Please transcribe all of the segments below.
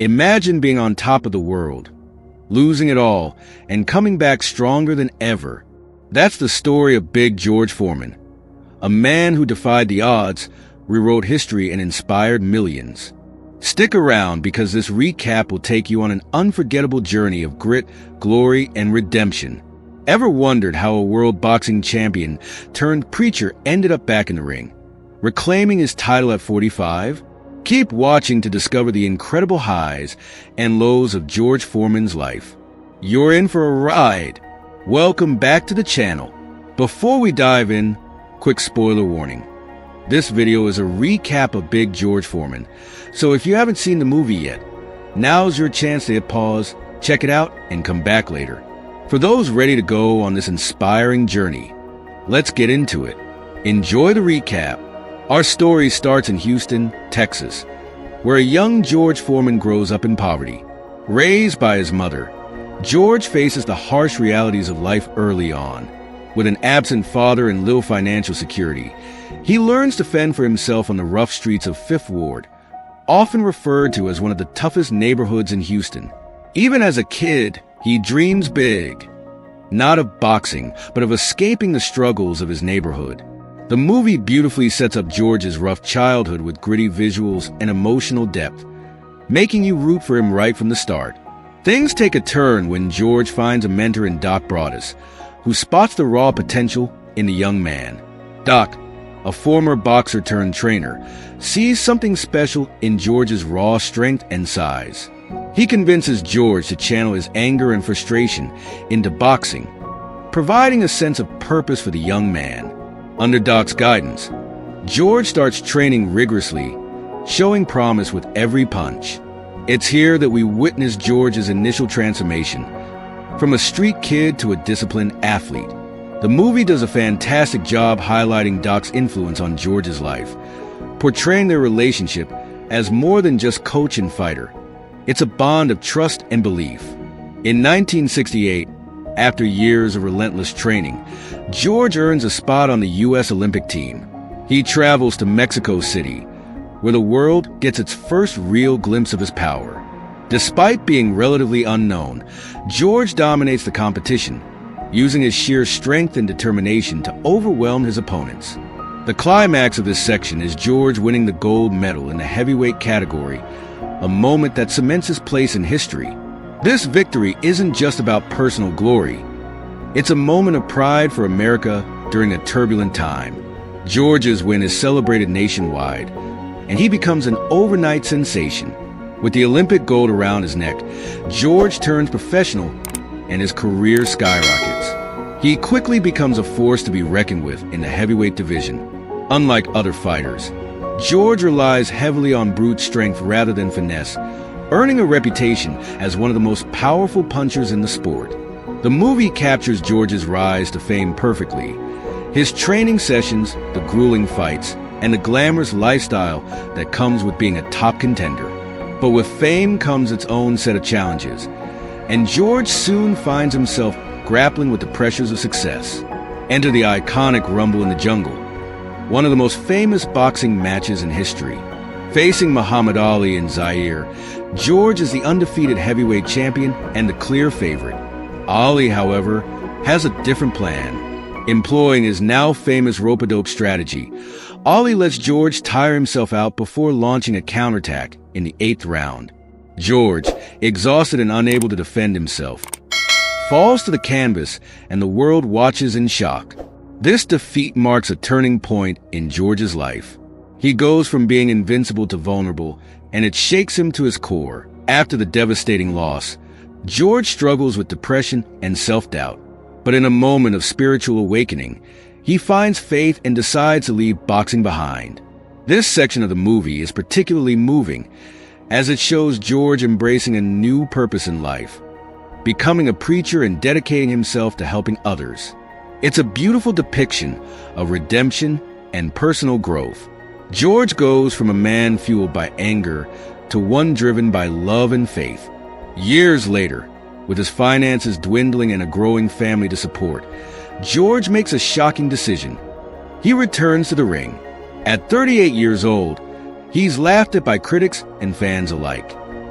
Imagine being on top of the world, losing it all, and coming back stronger than ever. That's the story of Big George Foreman, a man who defied the odds, rewrote history, and inspired millions. Stick around because this recap will take you on an unforgettable journey of grit, glory, and redemption. Ever wondered how a world boxing champion turned preacher ended up back in the ring, reclaiming his title at 45? Keep watching to discover the incredible highs and lows of George Foreman's life. You're in for a ride. Welcome back to the channel. Before we dive in, quick spoiler warning. This video is a recap of Big George Foreman, so if you haven't seen the movie yet, now's your chance to hit pause, check it out, and come back later. For those ready to go on this inspiring journey, let's get into it. Enjoy the recap. Our story starts in Houston, Texas, where a young George Foreman grows up in poverty. Raised by his mother, George faces the harsh realities of life early on. With an absent father and little financial security, he learns to fend for himself on the rough streets of Fifth Ward, often referred to as one of the toughest neighborhoods in Houston. Even as a kid, he dreams big, not of boxing, but of escaping the struggles of his neighborhood. The movie beautifully sets up George's rough childhood with gritty visuals and emotional depth, making you root for him right from the start. Things take a turn when George finds a mentor in Doc Broadus, who spots the raw potential in the young man. Doc, a former boxer turned trainer, sees something special in George's raw strength and size. He convinces George to channel his anger and frustration into boxing, providing a sense of purpose for the young man. Under Doc's guidance, George starts training rigorously, showing promise with every punch. It's here that we witness George's initial transformation, from a street kid to a disciplined athlete. The movie does a fantastic job highlighting Doc's influence on George's life, portraying their relationship as more than just coach and fighter. It's a bond of trust and belief. In 1968, after years of relentless training, George earns a spot on the U.S. Olympic team. He travels to Mexico City, where the world gets its first real glimpse of his power. Despite being relatively unknown, George dominates the competition, using his sheer strength and determination to overwhelm his opponents. The climax of this section is George winning the gold medal in the heavyweight category, a moment that cements his place in history. This victory isn't just about personal glory. It's a moment of pride for America during a turbulent time. George's win is celebrated nationwide, and he becomes an overnight sensation. With the Olympic gold around his neck, George turns professional and his career skyrockets. He quickly becomes a force to be reckoned with in the heavyweight division. Unlike other fighters, George relies heavily on brute strength rather than finesse, earning a reputation as one of the most powerful punchers in the sport. The movie captures George's rise to fame perfectly. His training sessions, the grueling fights, and the glamorous lifestyle that comes with being a top contender. But with fame comes its own set of challenges, and George soon finds himself grappling with the pressures of success. Enter the iconic Rumble in the Jungle, one of the most famous boxing matches in history. Facing Muhammad Ali and Zaire, George is the undefeated heavyweight champion and the clear favorite. Ali, however, has a different plan. Employing his now famous rope-a-dope strategy, Ali lets George tire himself out before launching a counterattack in the 8th round. George, exhausted and unable to defend himself, falls to the canvas and the world watches in shock. This defeat marks a turning point in George's life. He goes from being invincible to vulnerable, and it shakes him to his core. After the devastating loss, George struggles with depression and self-doubt. But in a moment of spiritual awakening, he finds faith and decides to leave boxing behind. This section of the movie is particularly moving, as it shows George embracing a new purpose in life, becoming a preacher and dedicating himself to helping others. It's a beautiful depiction of redemption and personal growth. George goes from a man fueled by anger to one driven by love and faith. Years later, with his finances dwindling and a growing family to support, George makes a shocking decision. He returns to the ring. At 38 years old, he's laughed at by critics and fans alike.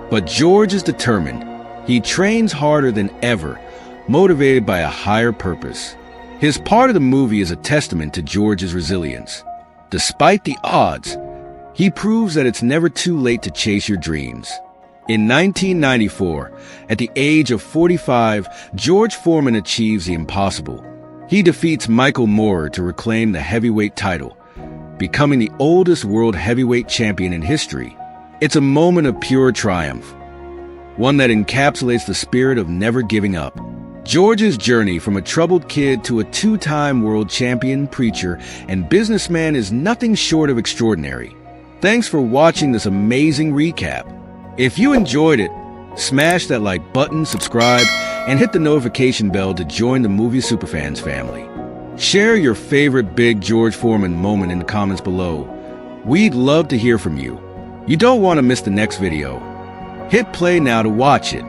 But George is determined. He trains harder than ever, motivated by a higher purpose. His part of the movie is a testament to George's resilience. Despite the odds, he proves that it's never too late to chase your dreams. In 1994, at the age of 45, George Foreman achieves the impossible. He defeats Michael Moorer to reclaim the heavyweight title, becoming the oldest world heavyweight champion in history. It's a moment of pure triumph, one that encapsulates the spirit of never giving up. George's journey from a troubled kid to a two-time world champion, preacher, and businessman is nothing short of extraordinary. Thanks for watching this amazing recap. If you enjoyed it, smash that like button, subscribe, and hit the notification bell to join the Movie Superfans family. Share your favorite big George Foreman moment in the comments below. We'd love to hear from you. You don't want to miss the next video. Hit play now to watch it.